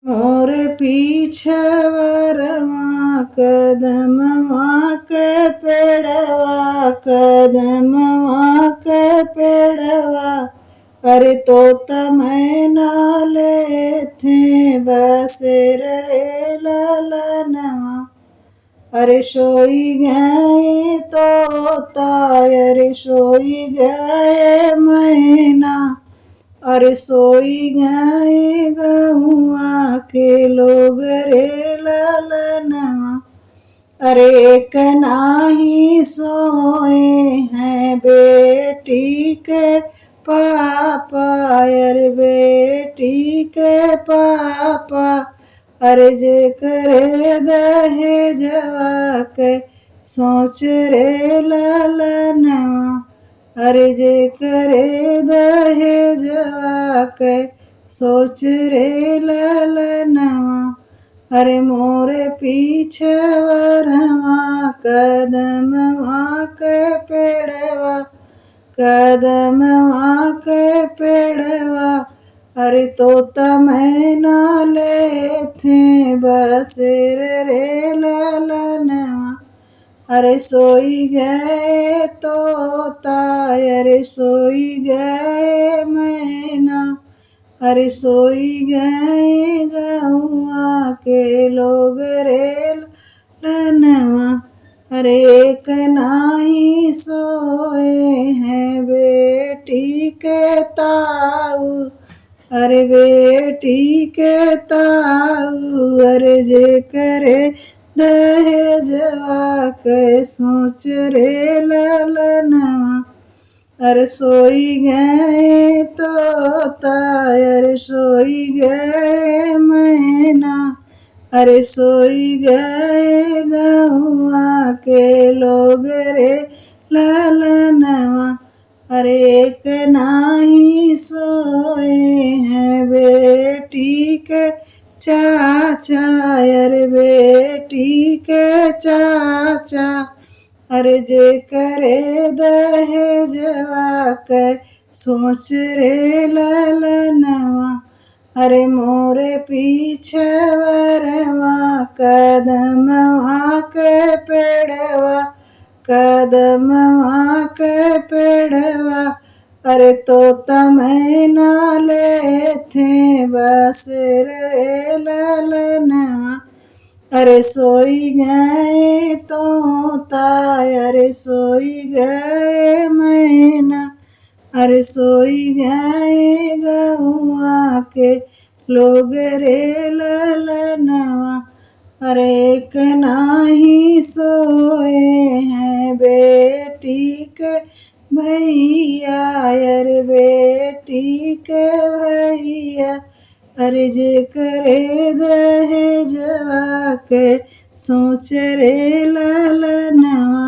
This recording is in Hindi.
मोर पीछवरवा कदमवा के पेड़वा कदमवा के पेड़वा अरे तोता मैना लेथे बसेर रे ललनवा अरे सोई गए तोता अरे सोई गए मैना अरे सोई गए गहुआ के लोग रे ललनवा अरे एक नाही सोए हैं बेटी के पापा अरे बेटी के पापा अरे जे करे दहेजवा के सोच रे ललनवा अरे जे करे दहेजवा के सोच रे ललनवा अरे मोरे पीछवरवा कदमवा के पेड़वा कदमवा के पेड़वा अरे तोता मैना लेथे बसेर रे ललनवा अरे सोई गए तोता अरे सोई गए मैना अरे सोई गए गहुआ के लोग रे ललनवा अरे एक नाही सोए हैं बेटी के ताऊ अरे बेटी के ताऊ अरे जे करे दहेजवा के सोच रे ललनवा अरे सोई गए तोता अरे सोई गए मैना अरे सोई गए गहुआ के लोग रे ललनवा अरे एक नाही सोए हैं बेटी के चाचा अरे बेटी के चाचा अरे जे करे दहेजवा के सोच रे ललनवा अरे मोरे पीछवरवा कदमवा के पेड़वा कदमवा के पेड़वा अरे तोता मैना लेथे बसेर रे ललनवा अरे सोई गए तोता अरे सोई गए मैना अरे सोई गए गहुआ के लोग रे ललनवा अरे एक नाही सोए हैं बेटी के भैया अरे बेटी के भैया अरे जे करे दहेजवा के सोच रे ललनवा